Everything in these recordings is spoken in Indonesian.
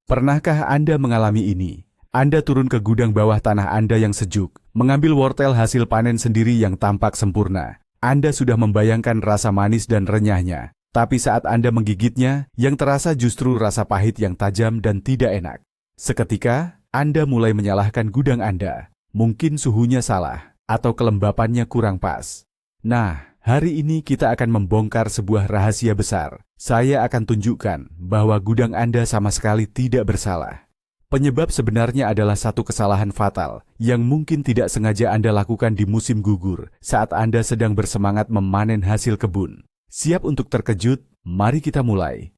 Pernahkah Anda mengalami ini? Anda turun ke gudang bawah tanah Anda yang sejuk, mengambil wortel hasil panen sendiri yang tampak sempurna. Anda sudah membayangkan rasa manis dan renyahnya, tapi saat Anda menggigitnya, yang terasa justru rasa pahit yang tajam dan tidak enak. Seketika, Anda mulai menyalahkan gudang Anda. Mungkin suhunya salah, atau kelembapannya kurang pas. Nah, hari ini kita akan membongkar sebuah rahasia besar. Saya akan tunjukkan bahwa gudang Anda sama sekali tidak bersalah. Penyebab sebenarnya adalah satu kesalahan fatal yang mungkin tidak sengaja Anda lakukan di musim gugur saat Anda sedang bersemangat memanen hasil kebun. Siap untuk terkejut? Mari kita mulai.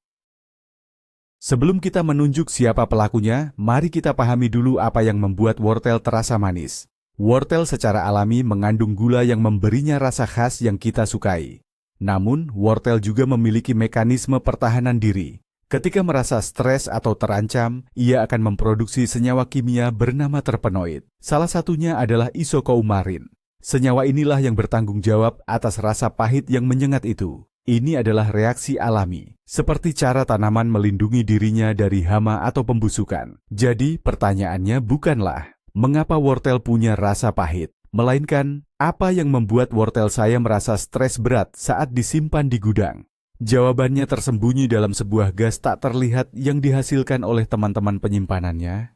Sebelum kita menunjuk siapa pelakunya, mari kita pahami dulu apa yang membuat wortel terasa manis. Wortel secara alami mengandung gula yang memberinya rasa khas yang kita sukai. Namun, wortel juga memiliki mekanisme pertahanan diri. Ketika merasa stres atau terancam, ia akan memproduksi senyawa kimia bernama terpenoid. Salah satunya adalah isokoumarin. Senyawa inilah yang bertanggung jawab atas rasa pahit yang menyengat itu. Ini adalah reaksi alami, seperti cara tanaman melindungi dirinya dari hama atau pembusukan. Jadi, pertanyaannya bukanlah mengapa wortel punya rasa pahit, melainkan apa yang membuat wortel saya merasa stres berat saat disimpan di gudang. Jawabannya tersembunyi dalam sebuah gas tak terlihat yang dihasilkan oleh teman-teman penyimpanannya.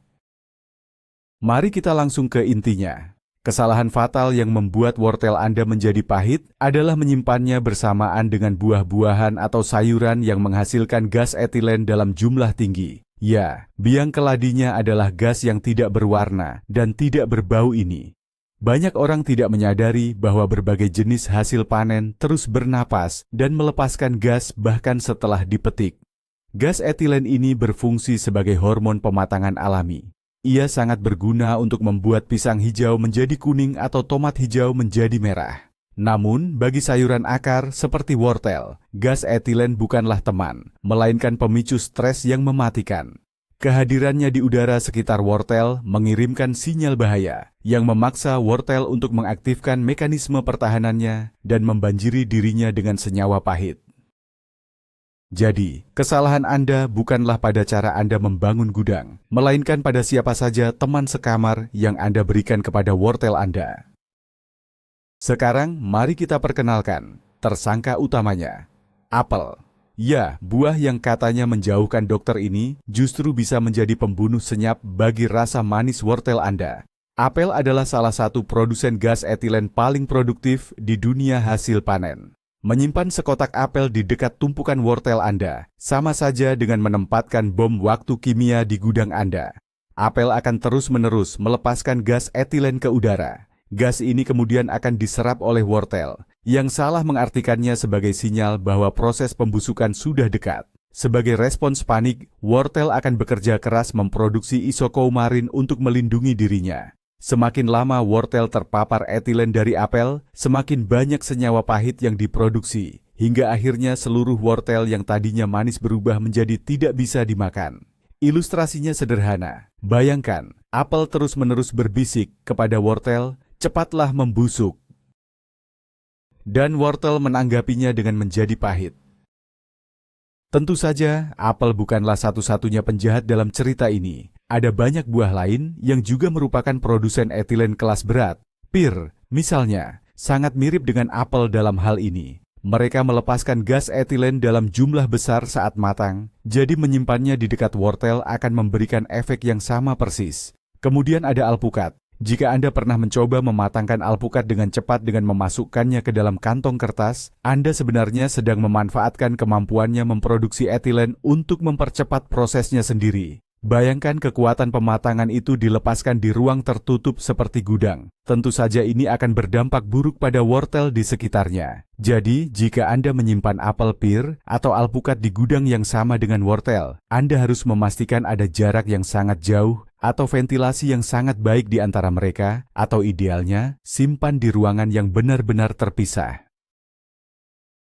Mari kita langsung ke intinya. Kesalahan fatal yang membuat wortel Anda menjadi pahit adalah menyimpannya bersamaan dengan buah-buahan atau sayuran yang menghasilkan gas etilen dalam jumlah tinggi. Ya, biang keladinya adalah gas yang tidak berwarna dan tidak berbau ini. Banyak orang tidak menyadari bahwa berbagai jenis hasil panen terus bernapas dan melepaskan gas bahkan setelah dipetik. Gas etilen ini berfungsi sebagai hormon pematangan alami. Ia sangat berguna untuk membuat pisang hijau menjadi kuning atau tomat hijau menjadi merah. Namun, bagi sayuran akar seperti wortel, gas etilen bukanlah teman, melainkan pemicu stres yang mematikan. Kehadirannya di udara sekitar wortel mengirimkan sinyal bahaya yang memaksa wortel untuk mengaktifkan mekanisme pertahanannya dan membanjiri dirinya dengan senyawa pahit. Jadi, kesalahan Anda bukanlah pada cara Anda membangun gudang, melainkan pada siapa saja teman sekamar yang Anda berikan kepada wortel Anda. Sekarang, mari kita perkenalkan tersangka utamanya, apel. Ya, buah yang katanya menjauhkan dokter ini justru bisa menjadi pembunuh senyap bagi rasa manis wortel Anda. Apel adalah salah satu produsen gas etilen paling produktif di dunia hasil panen. Menyimpan sekotak apel di dekat tumpukan wortel Anda sama saja dengan menempatkan bom waktu kimia di gudang Anda. Apel akan terus-menerus melepaskan gas etilen ke udara. Gas ini kemudian akan diserap oleh wortel, yang salah mengartikannya sebagai sinyal bahwa proses pembusukan sudah dekat. Sebagai respons panik, wortel akan bekerja keras memproduksi isokoumarin untuk melindungi dirinya. Semakin lama wortel terpapar etilen dari apel, semakin banyak senyawa pahit yang diproduksi, hingga akhirnya seluruh wortel yang tadinya manis berubah menjadi tidak bisa dimakan. Ilustrasinya sederhana. Bayangkan, apel terus-menerus berbisik kepada wortel, "Cepatlah membusuk." Dan wortel menanggapinya dengan menjadi pahit. Tentu saja, apel bukanlah satu-satunya penjahat dalam cerita ini. Ada banyak buah lain yang juga merupakan produsen etilen kelas berat. Pir, misalnya, sangat mirip dengan apel dalam hal ini. Mereka melepaskan gas etilen dalam jumlah besar saat matang, jadi menyimpannya di dekat wortel akan memberikan efek yang sama persis. Kemudian ada alpukat. Jika Anda pernah mencoba mematangkan alpukat dengan cepat dengan memasukkannya ke dalam kantong kertas, Anda sebenarnya sedang memanfaatkan kemampuannya memproduksi etilen untuk mempercepat prosesnya sendiri. Bayangkan kekuatan pematangan itu dilepaskan di ruang tertutup seperti gudang. Tentu saja ini akan berdampak buruk pada wortel di sekitarnya. Jadi, jika Anda menyimpan apel pir atau alpukat di gudang yang sama dengan wortel, Anda harus memastikan ada jarak yang sangat jauh atau ventilasi yang sangat baik di antara mereka, atau idealnya, simpan di ruangan yang benar-benar terpisah.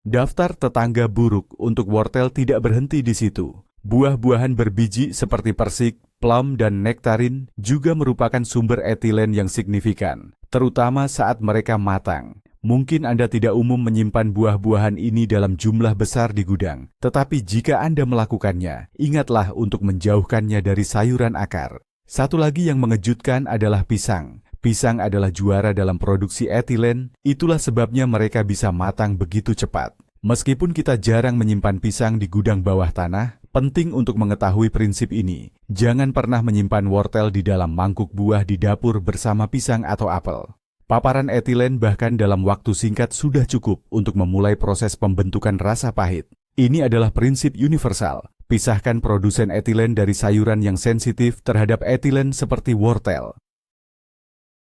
Daftar tetangga buruk untuk wortel tidak berhenti di situ. Buah-buahan berbiji seperti persik, plum, dan nektarin juga merupakan sumber etilen yang signifikan, terutama saat mereka matang. Mungkin Anda tidak umum menyimpan buah-buahan ini dalam jumlah besar di gudang, tetapi jika Anda melakukannya, ingatlah untuk menjauhkannya dari sayuran akar. Satu lagi yang mengejutkan adalah pisang. Pisang adalah juara dalam produksi etilen, itulah sebabnya mereka bisa matang begitu cepat. Meskipun kita jarang menyimpan pisang di gudang bawah tanah, penting untuk mengetahui prinsip ini. Jangan pernah menyimpan wortel di dalam mangkuk buah di dapur bersama pisang atau apel. Paparan etilen bahkan dalam waktu singkat sudah cukup untuk memulai proses pembentukan rasa pahit. Ini adalah prinsip universal. Pisahkan produsen etilen dari sayuran yang sensitif terhadap etilen seperti wortel.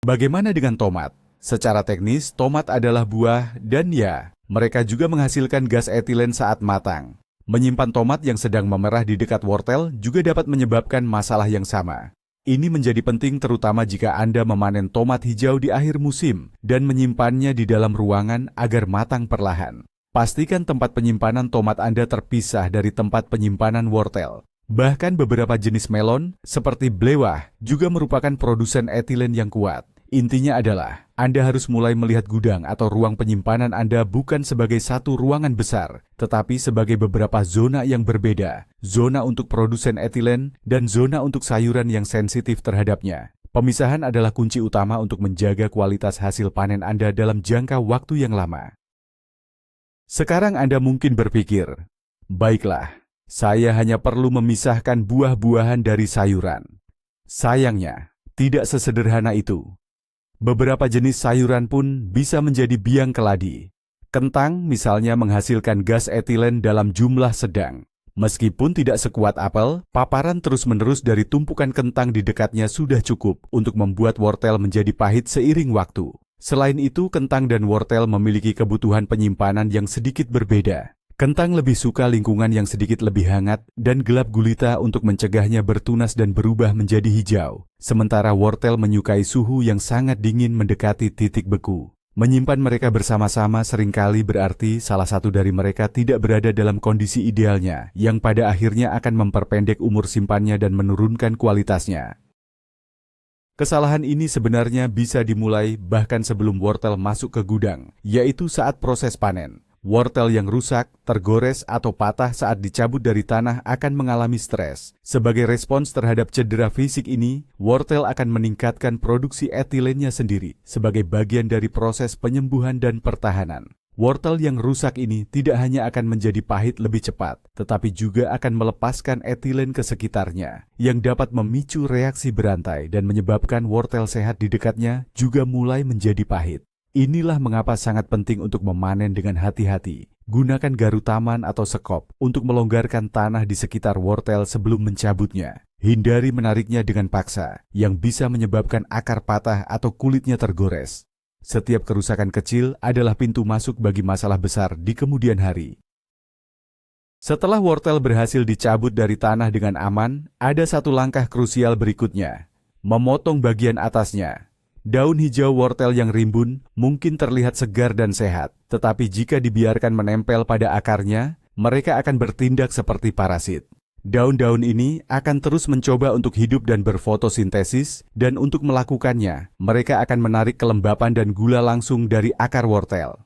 Bagaimana dengan tomat? Secara teknis, tomat adalah buah dan ya, mereka juga menghasilkan gas etilen saat matang. Menyimpan tomat yang sedang memerah di dekat wortel juga dapat menyebabkan masalah yang sama. Ini menjadi penting terutama jika Anda memanen tomat hijau di akhir musim dan menyimpannya di dalam ruangan agar matang perlahan. Pastikan tempat penyimpanan tomat Anda terpisah dari tempat penyimpanan wortel. Bahkan beberapa jenis melon, seperti blewah, juga merupakan produsen etilen yang kuat. Intinya adalah, Anda harus mulai melihat gudang atau ruang penyimpanan Anda bukan sebagai satu ruangan besar, tetapi sebagai beberapa zona yang berbeda. Zona untuk produsen etilen dan zona untuk sayuran yang sensitif terhadapnya. Pemisahan adalah kunci utama untuk menjaga kualitas hasil panen Anda dalam jangka waktu yang lama. Sekarang Anda mungkin berpikir, baiklah, saya hanya perlu memisahkan buah-buahan dari sayuran. Sayangnya, tidak sesederhana itu. Beberapa jenis sayuran pun bisa menjadi biang keladi. Kentang misalnya menghasilkan gas etilen dalam jumlah sedang. Meskipun tidak sekuat apel, paparan terus-menerus dari tumpukan kentang di dekatnya sudah cukup untuk membuat wortel menjadi pahit seiring waktu. Selain itu, kentang dan wortel memiliki kebutuhan penyimpanan yang sedikit berbeda. Kentang lebih suka lingkungan yang sedikit lebih hangat dan gelap gulita untuk mencegahnya bertunas dan berubah menjadi hijau. Sementara wortel menyukai suhu yang sangat dingin mendekati titik beku. Menyimpan mereka bersama-sama seringkali berarti salah satu dari mereka tidak berada dalam kondisi idealnya, yang pada akhirnya akan memperpendek umur simpannya dan menurunkan kualitasnya. Kesalahan ini sebenarnya bisa dimulai bahkan sebelum wortel masuk ke gudang, yaitu saat proses panen. Wortel yang rusak, tergores, atau patah saat dicabut dari tanah akan mengalami stres. Sebagai respons terhadap cedera fisik ini, wortel akan meningkatkan produksi etilennya sendiri sebagai bagian dari proses penyembuhan dan pertahanan. Wortel yang rusak ini tidak hanya akan menjadi pahit lebih cepat, tetapi juga akan melepaskan etilen ke sekitarnya, yang dapat memicu reaksi berantai dan menyebabkan wortel sehat di dekatnya juga mulai menjadi pahit. Inilah mengapa sangat penting untuk memanen dengan hati-hati. Gunakan garutaman atau sekop untuk melonggarkan tanah di sekitar wortel sebelum mencabutnya. Hindari menariknya dengan paksa, yang bisa menyebabkan akar patah atau kulitnya tergores. Setiap kerusakan kecil adalah pintu masuk bagi masalah besar di kemudian hari. Setelah wortel berhasil dicabut dari tanah dengan aman, ada satu langkah krusial berikutnya. Memotong bagian atasnya. Daun hijau wortel yang rimbun mungkin terlihat segar dan sehat, tetapi jika dibiarkan menempel pada akarnya, mereka akan bertindak seperti parasit. Daun-daun ini akan terus mencoba untuk hidup dan berfotosintesis, dan untuk melakukannya, mereka akan menarik kelembapan dan gula langsung dari akar wortel.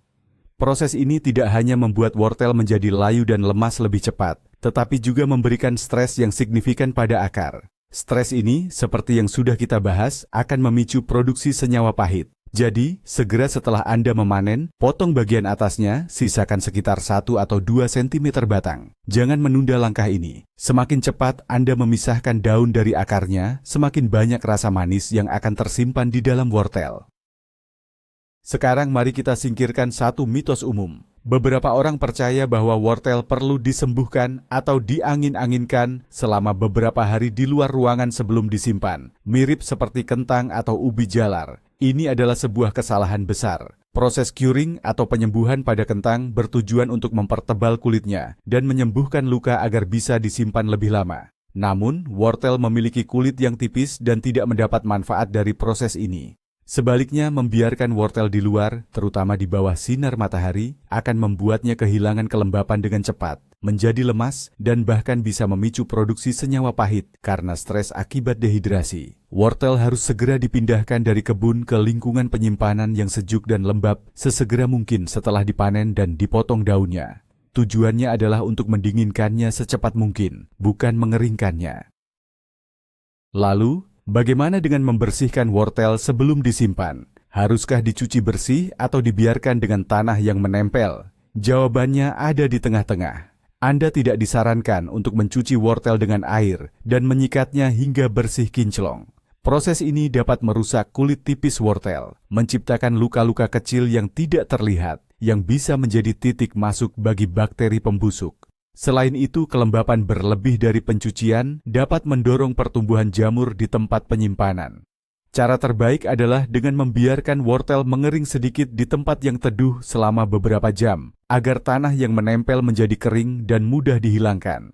Proses ini tidak hanya membuat wortel menjadi layu dan lemas lebih cepat, tetapi juga memberikan stres yang signifikan pada akar. Stres ini, seperti yang sudah kita bahas, akan memicu produksi senyawa pahit. Jadi, segera setelah Anda memanen, potong bagian atasnya, sisakan sekitar 1 atau 2 cm batang. Jangan menunda langkah ini. Semakin cepat Anda memisahkan daun dari akarnya, semakin banyak rasa manis yang akan tersimpan di dalam wortel. Sekarang mari kita singkirkan satu mitos umum. Beberapa orang percaya bahwa wortel perlu disembuhkan atau diangin-anginkan selama beberapa hari di luar ruangan sebelum disimpan, mirip seperti kentang atau ubi jalar. Ini adalah sebuah kesalahan besar. Proses curing atau penyembuhan pada kentang bertujuan untuk mempertebal kulitnya dan menyembuhkan luka agar bisa disimpan lebih lama. Namun, wortel memiliki kulit yang tipis dan tidak mendapat manfaat dari proses ini. Sebaliknya, membiarkan wortel di luar, terutama di bawah sinar matahari, akan membuatnya kehilangan kelembapan dengan cepat, menjadi lemas, dan bahkan bisa memicu produksi senyawa pahit karena stres akibat dehidrasi. wortel harus segera dipindahkan dari kebun ke lingkungan penyimpanan yang sejuk dan lembab sesegera mungkin setelah dipanen dan dipotong daunnya. Tujuannya adalah untuk mendinginkannya secepat mungkin, bukan mengeringkannya. Lalu, bagaimana dengan membersihkan wortel sebelum disimpan? Haruskah dicuci bersih atau dibiarkan dengan tanah yang menempel? Jawabannya ada di tengah-tengah. Anda tidak disarankan untuk mencuci wortel dengan air dan menyikatnya hingga bersih kinclong. Proses ini dapat merusak kulit tipis wortel, menciptakan luka-luka kecil yang tidak terlihat, yang bisa menjadi titik masuk bagi bakteri pembusuk. Selain itu, kelembapan berlebih dari pencucian dapat mendorong pertumbuhan jamur di tempat penyimpanan. Cara terbaik adalah dengan membiarkan wortel mengering sedikit di tempat yang teduh selama beberapa jam, agar tanah yang menempel menjadi kering dan mudah dihilangkan.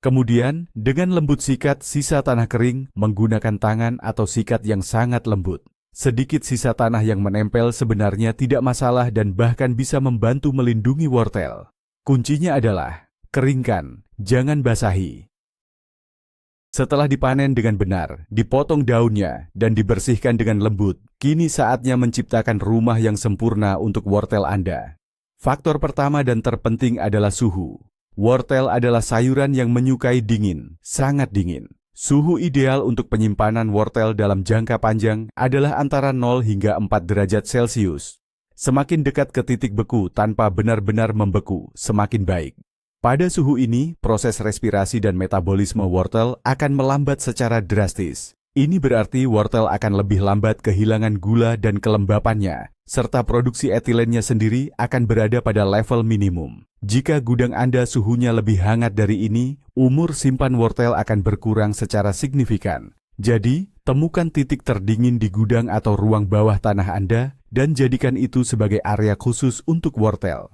Kemudian, dengan lembut sikat sisa tanah kering menggunakan tangan atau sikat yang sangat lembut. Sedikit sisa tanah yang menempel sebenarnya tidak masalah dan bahkan bisa membantu melindungi wortel. Kuncinya adalah keringkan, jangan basahi. Setelah dipanen dengan benar, dipotong daunnya, dan dibersihkan dengan lembut, kini saatnya menciptakan rumah yang sempurna untuk wortel Anda. Faktor pertama dan terpenting adalah suhu. Wortel adalah sayuran yang menyukai dingin, sangat dingin. Suhu ideal untuk penyimpanan wortel dalam jangka panjang adalah antara 0 hingga 4 derajat Celcius. Semakin dekat ke titik beku tanpa benar-benar membeku, semakin baik. Pada suhu ini, proses respirasi dan metabolisme wortel akan melambat secara drastis. Ini berarti wortel akan lebih lambat kehilangan gula dan kelembapannya, serta produksi etilennya sendiri akan berada pada level minimum. Jika gudang Anda suhunya lebih hangat dari ini, umur simpan wortel akan berkurang secara signifikan. Jadi, temukan titik terdingin di gudang atau ruang bawah tanah Anda dan jadikan itu sebagai area khusus untuk wortel.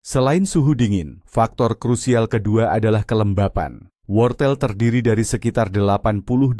Selain suhu dingin, faktor krusial kedua adalah kelembapan. Wortel terdiri dari sekitar 88%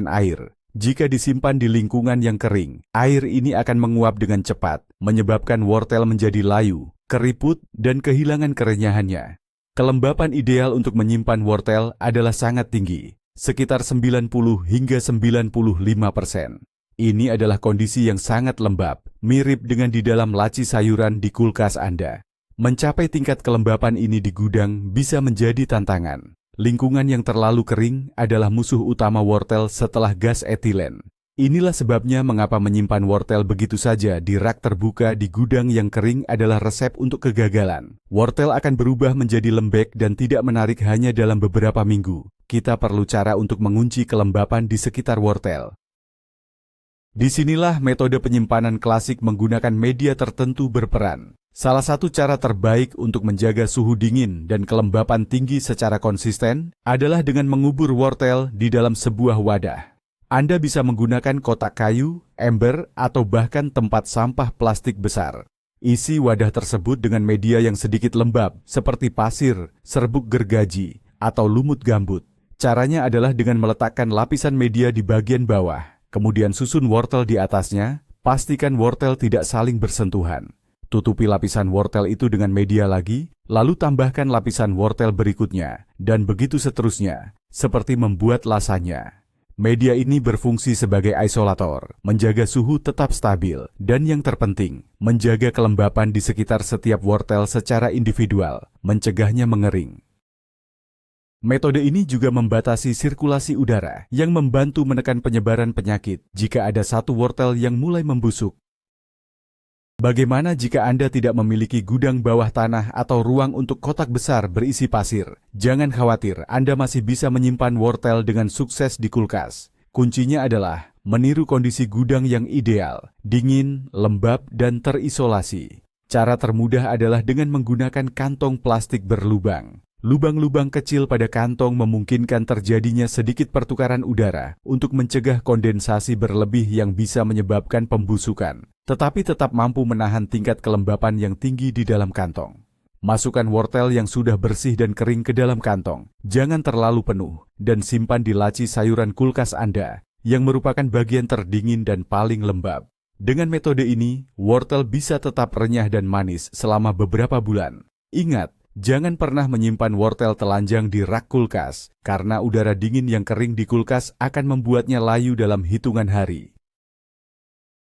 air. Jika disimpan di lingkungan yang kering, air ini akan menguap dengan cepat, menyebabkan wortel menjadi layu, keriput, dan kehilangan kerenyahannya. Kelembapan ideal untuk menyimpan wortel adalah sangat tinggi, sekitar 90 hingga 95%. Ini adalah kondisi yang sangat lembab, mirip dengan di dalam laci sayuran di kulkas Anda. Mencapai tingkat kelembapan ini di gudang bisa menjadi tantangan. Lingkungan yang terlalu kering adalah musuh utama wortel setelah gas etilen. Inilah sebabnya mengapa menyimpan wortel begitu saja di rak terbuka di gudang yang kering adalah resep untuk kegagalan. Wortel akan berubah menjadi lembek dan tidak menarik hanya dalam beberapa minggu. Kita perlu cara untuk mengunci kelembapan di sekitar wortel. Disinilah metode penyimpanan klasik menggunakan media tertentu berperan. Salah satu cara terbaik untuk menjaga suhu dingin dan kelembapan tinggi secara konsisten adalah dengan mengubur wortel di dalam sebuah wadah. Anda bisa menggunakan kotak kayu, ember, atau bahkan tempat sampah plastik besar. Isi wadah tersebut dengan media yang sedikit lembab, seperti pasir, serbuk gergaji, atau lumut gambut. Caranya adalah dengan meletakkan lapisan media di bagian bawah, kemudian susun wortel di atasnya, pastikan wortel tidak saling bersentuhan. Tutupi lapisan wortel itu dengan media lagi, lalu tambahkan lapisan wortel berikutnya, dan begitu seterusnya, seperti membuat lasanya. Media ini berfungsi sebagai isolator, menjaga suhu tetap stabil, dan yang terpenting, menjaga kelembapan di sekitar setiap wortel secara individual, mencegahnya mengering. Metode ini juga membatasi sirkulasi udara, yang membantu menekan penyebaran penyakit jika ada satu wortel yang mulai membusuk. Bagaimana jika Anda tidak memiliki gudang bawah tanah atau ruang untuk kotak besar berisi pasir? Jangan khawatir, Anda masih bisa menyimpan wortel dengan sukses di kulkas. Kuncinya adalah meniru kondisi gudang yang ideal, dingin, lembab, dan terisolasi. Cara termudah adalah dengan menggunakan kantong plastik berlubang. Lubang-lubang kecil pada kantong memungkinkan terjadinya sedikit pertukaran udara untuk mencegah kondensasi berlebih yang bisa menyebabkan pembusukan, tetapi tetap mampu menahan tingkat kelembapan yang tinggi di dalam kantong. Masukkan wortel yang sudah bersih dan kering ke dalam kantong, jangan terlalu penuh, dan simpan di laci sayuran kulkas Anda, yang merupakan bagian terdingin dan paling lembab. Dengan metode ini, wortel bisa tetap renyah dan manis selama beberapa bulan. Ingat, Jangan pernah menyimpan wortel telanjang di rak kulkas, karena udara dingin yang kering di kulkas akan membuatnya layu dalam hitungan hari.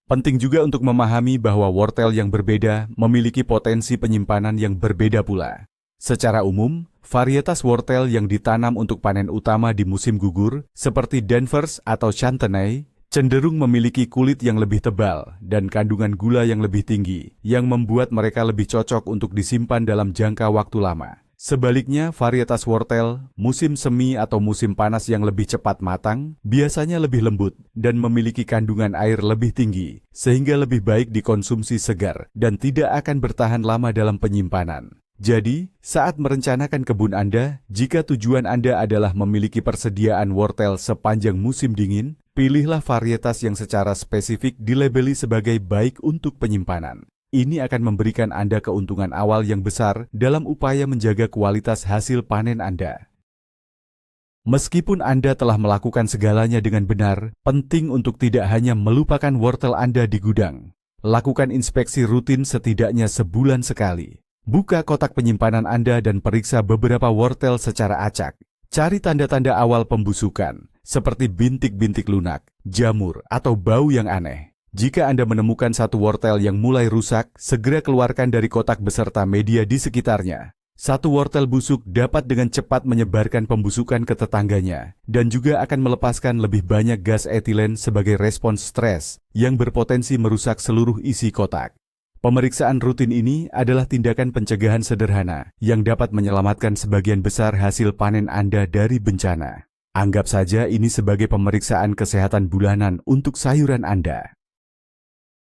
Penting juga untuk memahami bahwa wortel yang berbeda memiliki potensi penyimpanan yang berbeda pula. Secara umum, varietas wortel yang ditanam untuk panen utama di musim gugur, seperti Danvers atau Chantenay, cenderung memiliki kulit yang lebih tebal dan kandungan gula yang lebih tinggi, yang membuat mereka lebih cocok untuk disimpan dalam jangka waktu lama. Sebaliknya, varietas wortel musim semi atau musim panas yang lebih cepat matang biasanya lebih lembut dan memiliki kandungan air lebih tinggi, sehingga lebih baik dikonsumsi segar dan tidak akan bertahan lama dalam penyimpanan. Jadi, saat merencanakan kebun Anda, jika tujuan Anda adalah memiliki persediaan wortel sepanjang musim dingin, pilihlah varietas yang secara spesifik dilabeli sebagai baik untuk penyimpanan. Ini akan memberikan Anda keuntungan awal yang besar dalam upaya menjaga kualitas hasil panen Anda. Meskipun Anda telah melakukan segalanya dengan benar, penting untuk tidak hanya melupakan wortel Anda di gudang. Lakukan inspeksi rutin setidaknya sebulan sekali. Buka kotak penyimpanan Anda dan periksa beberapa wortel secara acak. Cari tanda-tanda awal pembusukan, seperti bintik-bintik lunak, jamur, atau bau yang aneh. Jika Anda menemukan satu wortel yang mulai rusak, segera keluarkan dari kotak beserta media di sekitarnya. Satu wortel busuk dapat dengan cepat menyebarkan pembusukan ke tetangganya, dan juga akan melepaskan lebih banyak gas etilen sebagai respons stres yang berpotensi merusak seluruh isi kotak. Pemeriksaan rutin ini adalah tindakan pencegahan sederhana yang dapat menyelamatkan sebagian besar hasil panen Anda dari bencana. Anggap saja ini sebagai pemeriksaan kesehatan bulanan untuk sayuran Anda.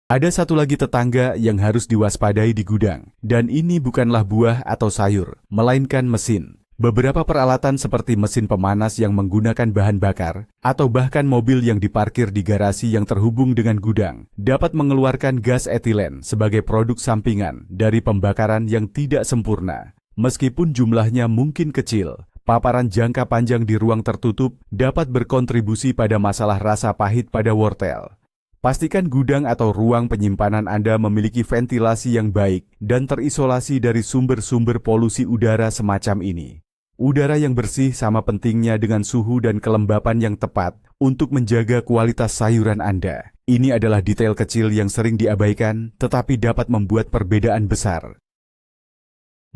Ada satu lagi tetangga yang harus diwaspadai di gudang, dan ini bukanlah buah atau sayur, melainkan mesin. Beberapa peralatan seperti mesin pemanas yang menggunakan bahan bakar, atau bahkan mobil yang diparkir di garasi yang terhubung dengan gudang, dapat mengeluarkan gas etilen sebagai produk sampingan dari pembakaran yang tidak sempurna. Meskipun jumlahnya mungkin kecil, paparan jangka panjang di ruang tertutup dapat berkontribusi pada masalah rasa pahit pada wortel. Pastikan gudang atau ruang penyimpanan Anda memiliki ventilasi yang baik dan terisolasi dari sumber-sumber polusi udara semacam ini. Udara yang bersih sama pentingnya dengan suhu dan kelembapan yang tepat untuk menjaga kualitas sayuran Anda. Ini adalah detail kecil yang sering diabaikan, tetapi dapat membuat perbedaan besar.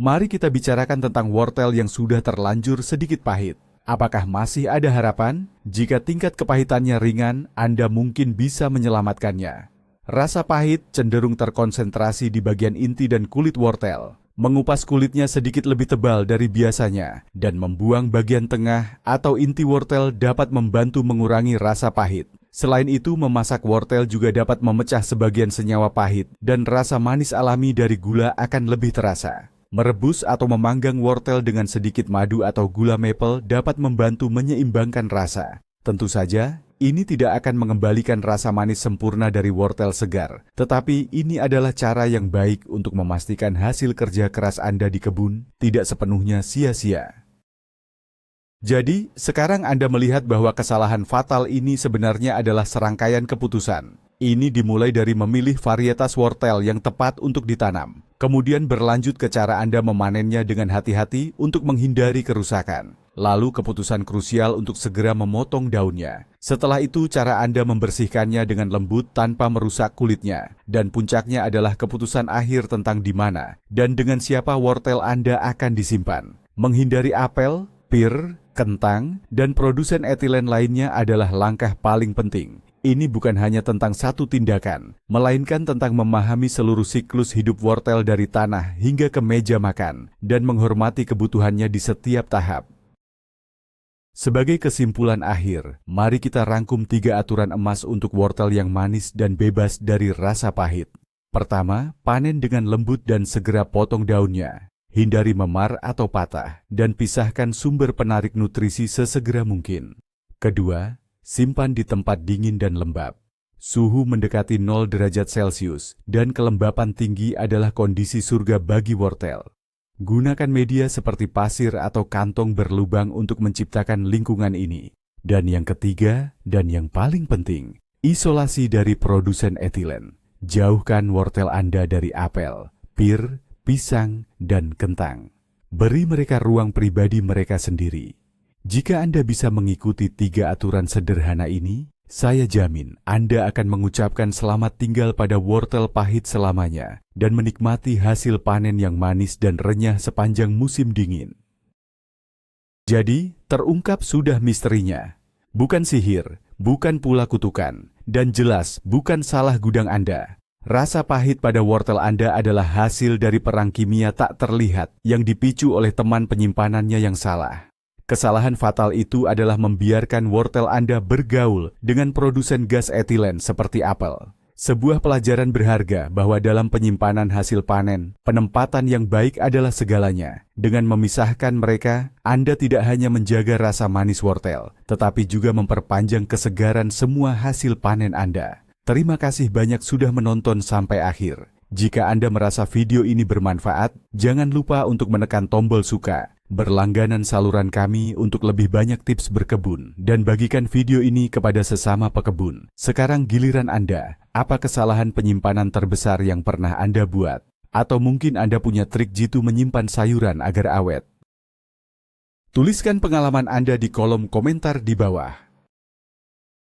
Mari kita bicarakan tentang wortel yang sudah terlanjur sedikit pahit. Apakah masih ada harapan? Jika tingkat kepahitannya ringan, Anda mungkin bisa menyelamatkannya. Rasa pahit cenderung terkonsentrasi di bagian inti dan kulit wortel. Mengupas kulitnya sedikit lebih tebal dari biasanya, dan membuang bagian tengah atau inti wortel dapat membantu mengurangi rasa pahit. Selain itu, memasak wortel juga dapat memecah sebagian senyawa pahit, dan rasa manis alami dari gula akan lebih terasa. Merebus atau memanggang wortel dengan sedikit madu atau gula maple dapat membantu menyeimbangkan rasa. Tentu saja, ini tidak akan mengembalikan rasa manis sempurna dari wortel segar, tetapi ini adalah cara yang baik untuk memastikan hasil kerja keras Anda di kebun tidak sepenuhnya sia-sia. Jadi, sekarang Anda melihat bahwa kesalahan fatal ini sebenarnya adalah serangkaian keputusan. Ini dimulai dari memilih varietas wortel yang tepat untuk ditanam, kemudian berlanjut ke cara Anda memanennya dengan hati-hati untuk menghindari kerusakan. Lalu keputusan krusial untuk segera memotong daunnya. Setelah itu cara Anda membersihkannya dengan lembut tanpa merusak kulitnya. Dan puncaknya adalah keputusan akhir tentang di mana dan dengan siapa wortel Anda akan disimpan. Menghindari apel, pir, kentang, dan produsen etilen lainnya adalah langkah paling penting. Ini bukan hanya tentang satu tindakan, melainkan tentang memahami seluruh siklus hidup wortel dari tanah hingga ke meja makan dan menghormati kebutuhannya di setiap tahap. Sebagai kesimpulan akhir, mari kita rangkum 3 aturan emas untuk wortel yang manis dan bebas dari rasa pahit. Pertama, panen dengan lembut dan segera potong daunnya. Hindari memar atau patah, dan pisahkan sumber penarik nutrisi sesegera mungkin. Kedua, simpan di tempat dingin dan lembab. Suhu mendekati 0 derajat Celcius, dan kelembapan tinggi adalah kondisi surga bagi wortel. Gunakan media seperti pasir atau kantong berlubang untuk menciptakan lingkungan ini. Dan yang ketiga, dan yang paling penting, isolasi dari produsen etilen. Jauhkan wortel Anda dari apel, pir, pisang, dan kentang. Beri mereka ruang pribadi mereka sendiri. Jika Anda bisa mengikuti 3 aturan sederhana ini, saya jamin Anda akan mengucapkan selamat tinggal pada wortel pahit selamanya dan menikmati hasil panen yang manis dan renyah sepanjang musim dingin. Jadi, terungkap sudah misterinya. Bukan sihir, bukan pula kutukan, dan jelas bukan salah gudang Anda. Rasa pahit pada wortel Anda adalah hasil dari perang kimia tak terlihat yang dipicu oleh teman penyimpanannya yang salah. Kesalahan fatal itu adalah membiarkan wortel Anda bergaul dengan produsen gas etilen seperti Apple. Sebuah pelajaran berharga bahwa dalam penyimpanan hasil panen, penempatan yang baik adalah segalanya. Dengan memisahkan mereka, Anda tidak hanya menjaga rasa manis wortel, tetapi juga memperpanjang kesegaran semua hasil panen Anda. Terima kasih banyak sudah menonton sampai akhir. Jika Anda merasa video ini bermanfaat, jangan lupa untuk menekan tombol suka, berlangganan saluran kami untuk lebih banyak tips berkebun, dan bagikan video ini kepada sesama pekebun. Sekarang giliran Anda, apa kesalahan penyimpanan terbesar yang pernah Anda buat? Atau mungkin Anda punya trik jitu menyimpan sayuran agar awet? Tuliskan pengalaman Anda di kolom komentar di bawah.